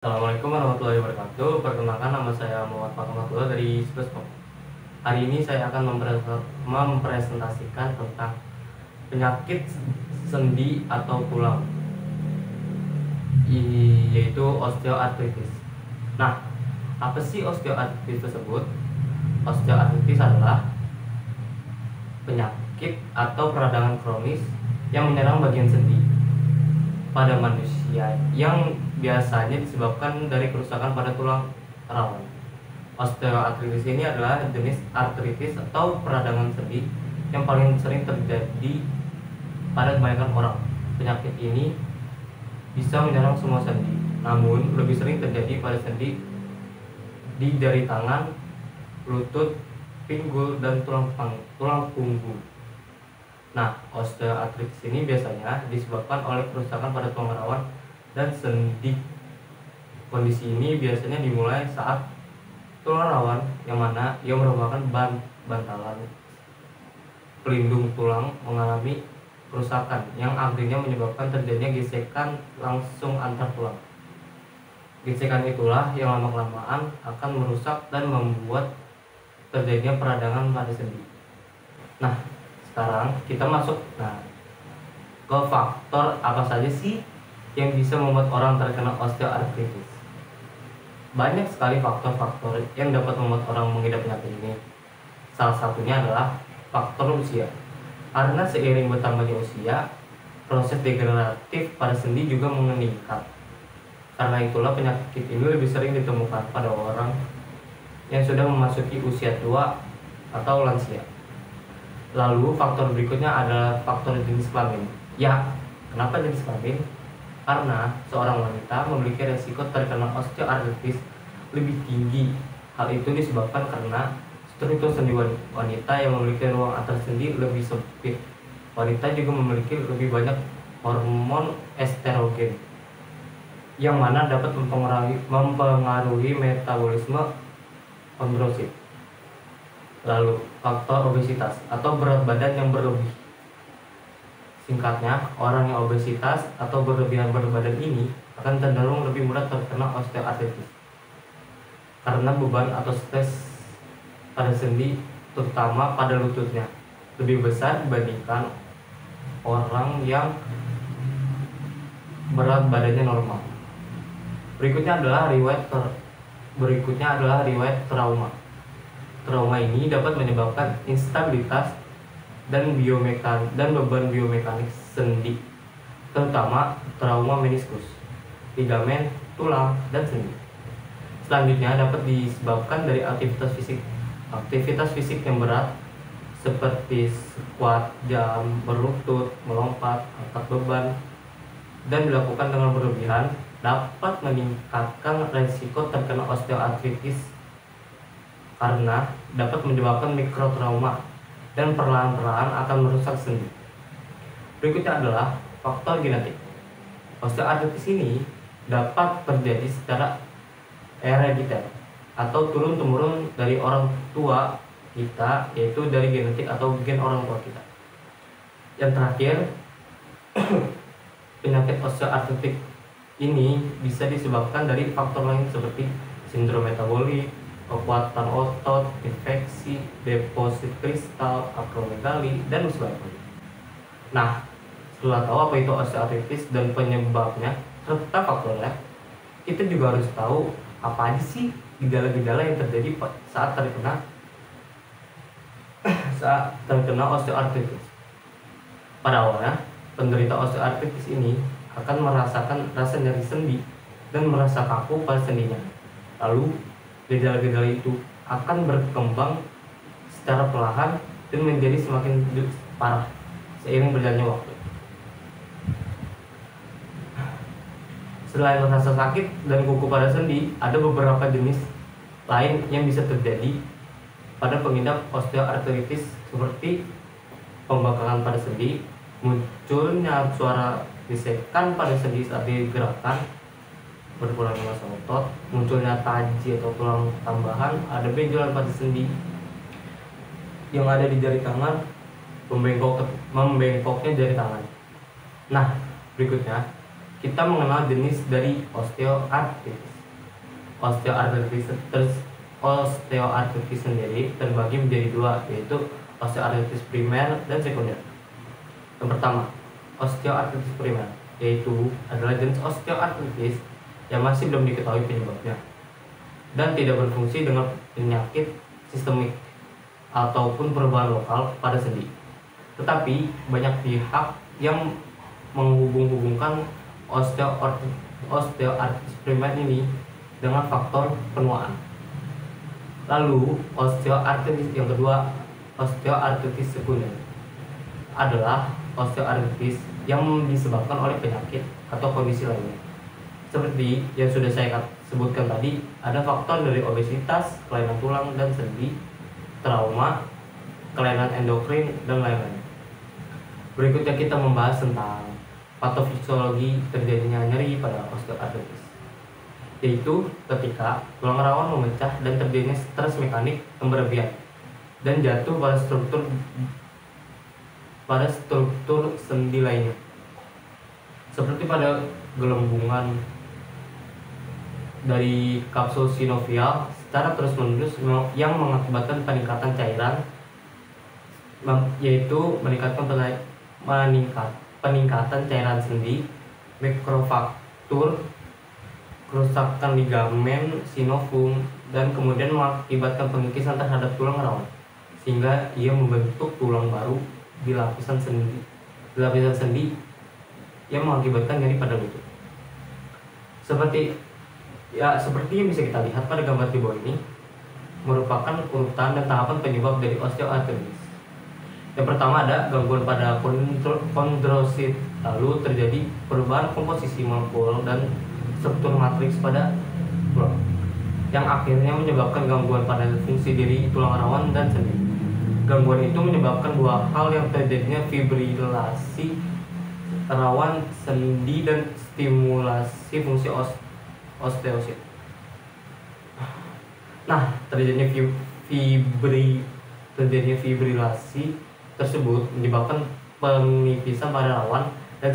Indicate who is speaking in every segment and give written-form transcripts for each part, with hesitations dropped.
Speaker 1: Assalamualaikum warahmatullahi wabarakatuh. Perkenalkan, nama saya Muhammad Fatullah dari Speskom. Hari ini saya akan mempresentasikan tentang penyakit sendi atau tulang, yaitu osteoartritis. Nah, apa sih osteoartritis tersebut? Osteoartritis adalah penyakit atau peradangan kronis yang menyerang bagian sendi pada manusia yang biasanya disebabkan dari kerusakan pada tulang rawan. Osteoartritis ini adalah jenis artritis atau peradangan sendi yang paling sering terjadi pada kebanyakan orang. Penyakit ini bisa menyerang semua sendi, namun lebih sering terjadi pada sendi di jari tangan, lutut, pinggul, dan tulang punggung. Nah, osteoartritis ini biasanya disebabkan oleh kerusakan pada tulang rawan dan sendi. Kondisi ini biasanya dimulai saat tulang rawan yang mana ia merupakan bantalan pelindung tulang mengalami kerusakan yang akhirnya menyebabkan terjadinya gesekan langsung antar tulang. Gesekan itulah yang lama-kelamaan akan merusak dan membuat terjadinya peradangan pada sendi. Nah, sekarang kita masuk ke faktor apa saja sih yang bisa membuat orang terkena osteoartritis. Banyak sekali faktor-faktor yang dapat membuat orang mengidap penyakit ini. Salah satunya adalah faktor usia. Karena seiring bertambahnya usia, proses degeneratif pada sendi juga meningkat. Karena itulah penyakit ini lebih sering ditemukan pada orang yang sudah memasuki usia tua atau lansia. Lalu faktor berikutnya adalah faktor jenis kelamin. Ya, kenapa jenis kelamin? Karena seorang wanita memiliki resiko terkena osteoartritis lebih tinggi. Hal itu disebabkan karena struktur sendi wanita yang memiliki ruang antar sendi lebih sempit. Wanita juga memiliki lebih banyak hormon estrogen yang mana dapat mempengaruhi metabolisme kondrosit. Lalu, faktor obesitas atau berat badan yang berlebih. Singkatnya, orang yang obesitas atau berlebihan berat badan ini akan cenderung lebih mudah terkena osteoartritis karena beban atau stres pada sendi, terutama pada lututnya, lebih besar dibandingkan orang yang berat badannya normal. Berikutnya adalah riwayat trauma. Trauma ini dapat menyebabkan instabilitas dan beban biomekanik sendi, terutama trauma meniskus, ligamen, tulang, dan sendi. Selanjutnya dapat disebabkan dari aktivitas fisik yang berat seperti squat, jam, berlutut, melompat, angkat beban, dan dilakukan dengan berlebihan dapat meningkatkan risiko terkena osteoartritis karena dapat menyebabkan mikrotrauma dan perlahan-lahan akan merusak sendi. Berikutnya adalah faktor genetik. Osteoartritis ini dapat terjadi secara herediter atau turun-temurun dari orang tua kita, yaitu dari genetik atau gen orang tua kita. Yang terakhir, penyakit osteoartritis ini bisa disebabkan dari faktor lain seperti sindrom metabolik, kekuatan otot, infeksi, deposit kristal, akromegali, dan sebagainya. Nah, setelah tahu apa itu osteoartritis dan penyebabnya serta faktornya, kita juga harus tahu apa aja sih gejala-gejala yang terjadi saat terkena osteoartritis. Pada awalnya, penderita osteoartritis ini akan merasakan rasa nyeri sendi dan merasa kaku pada sendinya. Lalu, gejala-gejala itu akan berkembang secara perlahan dan menjadi semakin parah seiring berjalannya waktu. Selain rasa sakit dan kuku pada sendi, ada beberapa jenis lain yang bisa terjadi pada pengidap osteoartritis seperti pembengkakan pada sendi, munculnya suara gesekan pada sendi saat digerakkan, berkurangnya massa otot, munculnya taji atau tulang tambahan, ada benjolan pada sendi yang ada di jari tangan, membengkoknya jari tangan. Nah, berikutnya kita mengenal jenis dari osteoartritis. Osteoartritis sendiri terbagi menjadi dua, yaitu osteoartritis primer dan sekunder. Yang pertama, osteoartritis primer, yaitu adalah jenis osteoartritis yang masih belum diketahui penyebabnya dan tidak berfungsi dengan penyakit sistemik ataupun perubahan lokal pada sendi. Tetapi banyak pihak yang menghubung-hubungkan osteoartritis primer ini dengan faktor penuaan. Lalu osteoartritis yang kedua, osteoartritis sekunder, adalah osteoartritis yang disebabkan oleh penyakit atau kondisi lainnya. Seperti yang sudah saya sebutkan tadi, ada faktor dari obesitas, kelainan tulang dan sendi, trauma, kelainan endokrin, dan lain-lain. Berikutnya kita membahas tentang patofisiologi terjadinya nyeri pada osteoartritis, yaitu ketika tulang rawan memecah dan terjadinya stres mekanik yang berlebihan dan jatuh pada struktur sendi lainnya, seperti pada gelembungan dari kapsul sinovial secara terus-menerus yang mengakibatkan peningkatan cairan, yaitu peningkatan cairan sendi, mikrofraktur, kerusakan ligamen sinovum, dan kemudian mengakibatkan pengikisan terhadap tulang rawan sehingga ia membentuk tulang baru di lapisan sendi yang mengakibatkan nyeri pada lutut. Seperti yang bisa kita lihat pada gambar di bawah ini, merupakan urutan dan tahapan penyebab dari osteoartritis. Yang pertama ada gangguan pada kondrosit, lalu terjadi perubahan komposisi molekul dan struktur matriks pada tulang, yang akhirnya menyebabkan gangguan pada fungsi diri tulang rawan dan sendi. Gangguan itu menyebabkan dua hal, yang terjadinya fibrilasi rawan sendi dan stimulasi fungsi osteosit. Nah, terjadinya fibrilasi tersebut menyebabkan penipisan pada rawan dan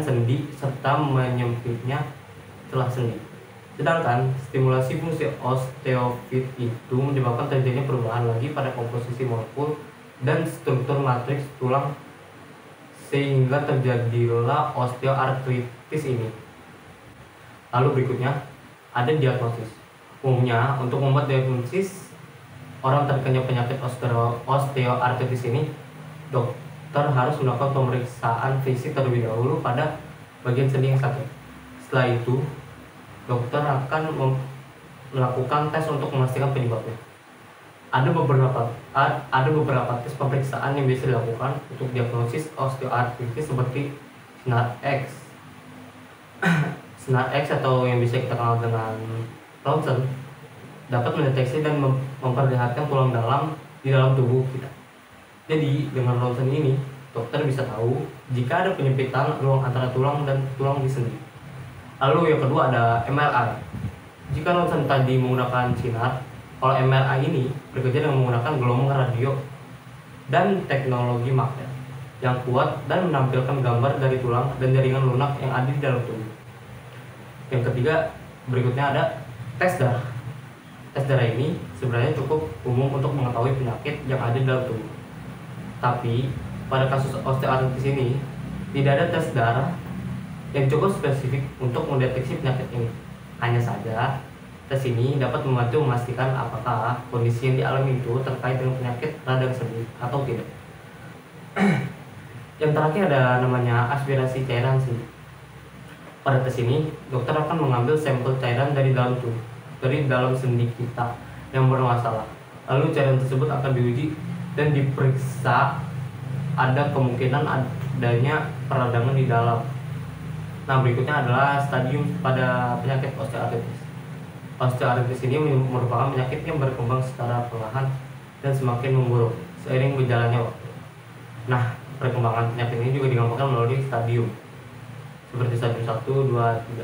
Speaker 1: sendi serta menyempitnya celah sendi. Sedangkan stimulasi fungsi osteofit itu menyebabkan terjadinya perubahan lagi pada komposisi molekul dan struktur matriks tulang sehingga terjadilah osteoartritis ini. Lalu berikutnya ada diagnosis. Umumnya untuk membuat diagnosis orang terkena penyakit osteoartritis ini, dokter harus melakukan pemeriksaan fisik terlebih dahulu pada bagian sendi yang sakit. Setelah itu, dokter akan melakukan tes untuk memastikan penyebabnya. Ada beberapa tes pemeriksaan yang bisa dilakukan untuk diagnosis osteoartritis seperti SNARX atau yang bisa kita kenal dengan Ronsen, dapat mendeteksi dan memperlihatkan tulang dalam di dalam tubuh kita. Jadi dengan Ronsen ini, dokter bisa tahu jika ada penyempitan ruang antara tulang dan tulang di sendi. Lalu yang kedua ada MRI. Jika Ronsen tadi menggunakan sinar, kalau MRI ini bekerja dengan menggunakan gelombang radio dan teknologi magnet yang kuat dan menampilkan gambar dari tulang dan jaringan lunak yang ada di dalam tubuh. Yang ketiga, berikutnya ada tes darah. Tes darah ini sebenarnya cukup umum untuk mengetahui penyakit yang ada di dalam tubuh. Tapi pada kasus osteoartritis ini tidak ada tes darah yang cukup spesifik untuk mendeteksi penyakit ini. Hanya saja tes ini dapat membantu memastikan apakah kondisi yang dialami itu terkait dengan penyakit radang sendi atau tidak. Yang terakhir ada namanya aspirasi cairan sendi. Pada tes ini, dokter akan mengambil sampel cairan dari dalam sendi kita yang bermasalah. Lalu cairan tersebut akan diuji dan diperiksa ada kemungkinan adanya peradangan di dalam. Nah, berikutnya adalah stadium pada penyakit osteoartritis. Osteoartritis ini merupakan penyakit yang berkembang secara perlahan dan semakin memburuk seiring berjalannya waktu. Nah, perkembangan penyakit ini juga digampangkan melalui stadium, seperti stadium 1, 2, 3.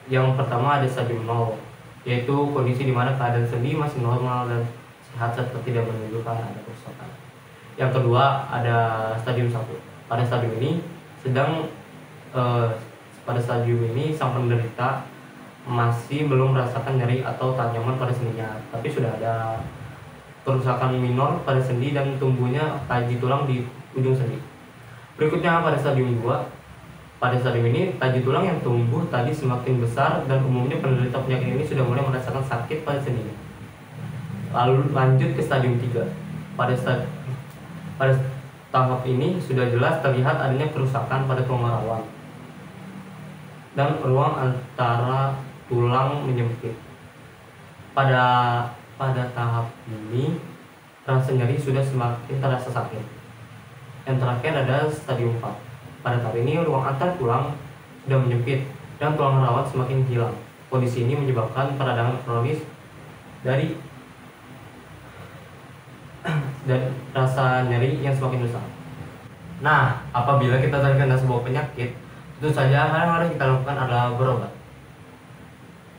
Speaker 1: Yang pertama ada stadium 0, yaitu kondisi di mana keadaan sendi masih normal dan sehat serta tidak menunjukkan ada kerusakan. Yang kedua ada stadium 1. Pada stadium ini sang penderita masih belum merasakan nyeri atau tak nyaman pada sendinya, tapi sudah ada kerusakan minor pada sendi dan tumbuhnya taji tulang di ujung sendi. Berikutnya pada stadium 2. Pada stadium ini, taji tulang yang tumbuh tadi semakin besar dan umumnya penderita penyakit ini sudah mulai merasakan sakit pada sendinya. Lalu lanjut ke stadium 3. Pada tahap ini sudah jelas terlihat adanya kerusakan pada tulang rawan dan ruang antara tulang menyempit. Pada tahap ini rasa nyeri sudah semakin terasa sakit. Yang terakhir ada stadium 4. Pada tahap ini ruang antar tulang sudah menyempit dan tulang rawan semakin hilang. Kondisi ini menyebabkan peradangan kronis dari dan rasa nyeri yang semakin besar. Nah, apabila kita terkena sebuah penyakit, tentu saja hal yang harus kita lakukan adalah berobat.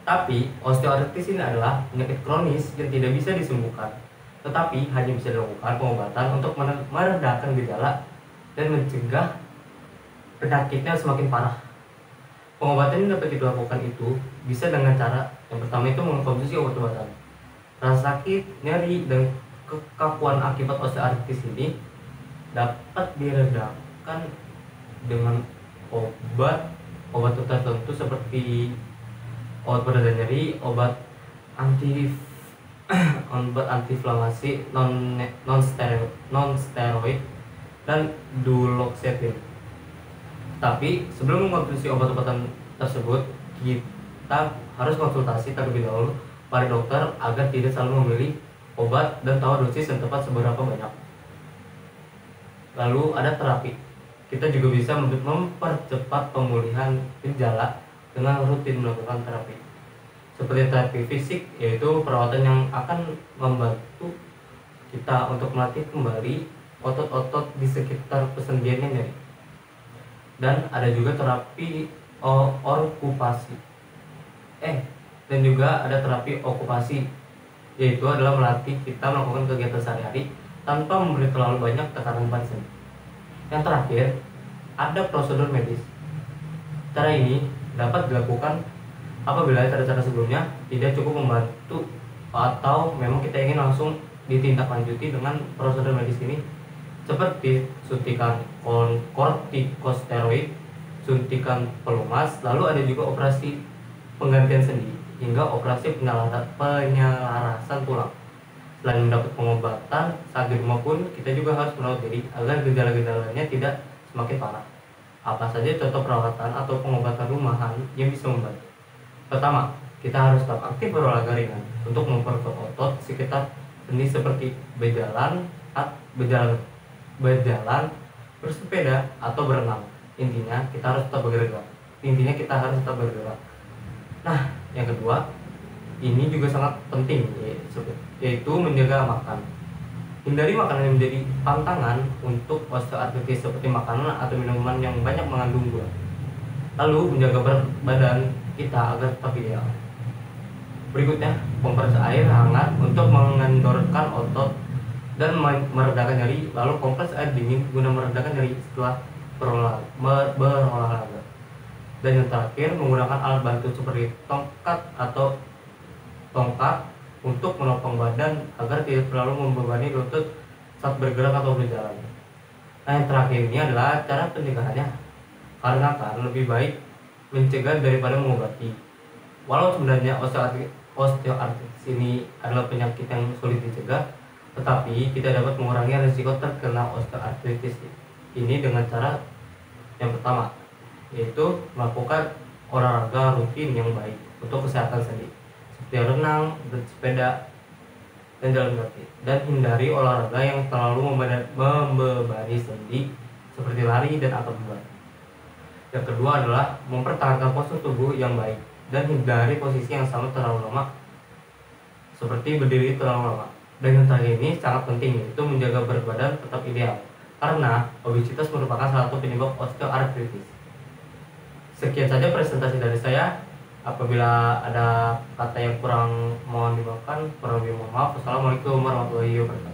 Speaker 1: Tapi osteoartritis ini adalah penyakit kronis yang tidak bisa disembuhkan, tetapi hanya bisa dilakukan pengobatan untuk meredakan gejala dan mencegah penyakitnya semakin parah. Pengobatan yang dapat dilakukan itu bisa dengan cara yang pertama itu mengkonsumsi obat-obatan. Rasa sakit, nyeri, dan kekakuan akibat osteoartritis ini dapat diredakan dengan obat tertentu seperti obat pereda nyeri, obat antiinflamasi non steroid dan duloxetine. Tapi sebelum mengkonsumsi obat-obatan tersebut, kita harus konsultasi terlebih dahulu pada dokter agar tidak selalu memilih obat dan tahu dosis yang tepat seberapa banyak. Lalu ada terapi. Kita juga bisa mempercepat pemulihan gejala dengan rutin melakukan terapi. Seperti terapi fisik, yaitu perawatan yang akan membantu kita untuk melatih kembali otot-otot di sekitar persendian yang nyeri. Dan ada juga terapi okupasi. Dan juga ada terapi okupasi, yaitu adalah melatih kita melakukan kegiatan sehari-hari tanpa memberi terlalu banyak tekanan pada sendi. Yang terakhir, ada prosedur medis. Cara ini dapat dilakukan apabila cara-cara sebelumnya tidak cukup membantu atau memang kita ingin langsung ditindaklanjuti dengan prosedur medis ini, seperti suntikan kortikosteroid, suntikan pelumas, lalu ada juga operasi penggantian sendi hingga operasi penyelarasan tulang. Selain mendapat pengobatan, saat di rumah pun kita juga harus merawat diri agar gejala-gejalanya tidak semakin parah. Apa saja contoh perawatan atau pengobatan rumahan yang bisa membantu? Pertama, kita harus tetap aktif berolahraga ringan untuk memperkuat otot sekitar sendi seperti berjalan, bersepeda atau berenang. Intinya kita harus tetap bergerak. Nah, yang kedua, ini juga sangat penting, yaitu menjaga makan. Hindari makanan yang menjadi pantangan untuk osteoartritis seperti makanan atau minuman yang banyak mengandung gula. Lalu menjaga berat badan kita agar tetap ideal. Berikutnya, kompres air hangat untuk mengendorkan otot dan meredakan nyeri. Lalu kompres air dingin guna meredakan nyeri setelah berolahraga. Dan yang terakhir, menggunakan alat bantu seperti tongkat untuk menopang badan agar tidak terlalu membebani lutut saat bergerak atau berjalan. Nah, yang terakhir ini adalah cara pencegahannya, karena lebih baik mencegah daripada mengobati. Walau sebenarnya osteoartritis ini adalah penyakit yang sulit dicegah, tetapi kita dapat mengurangi risiko terkena osteoartritis ini dengan cara yang pertama, yaitu melakukan olahraga rutin yang baik untuk kesehatan sendi, seperti renang, bersepeda, dan jalan kaki. Dan hindari olahraga yang terlalu membebani sendi seperti lari dan angkat beban. Yang kedua adalah mempertahankan postur tubuh yang baik dan hindari posisi yang sama terlalu lama, seperti berdiri terlalu lama. Dan yang terakhir ini sangat penting, yaitu menjaga berat badan tetap ideal, karena obesitas merupakan salah satu penyebab osteoartritis. Sekian saja presentasi dari saya. Apabila ada kata yang kurang mohon dimaafkan, kurang lebih mohon maaf. Wassalamualaikum warahmatullahi wabarakatuh.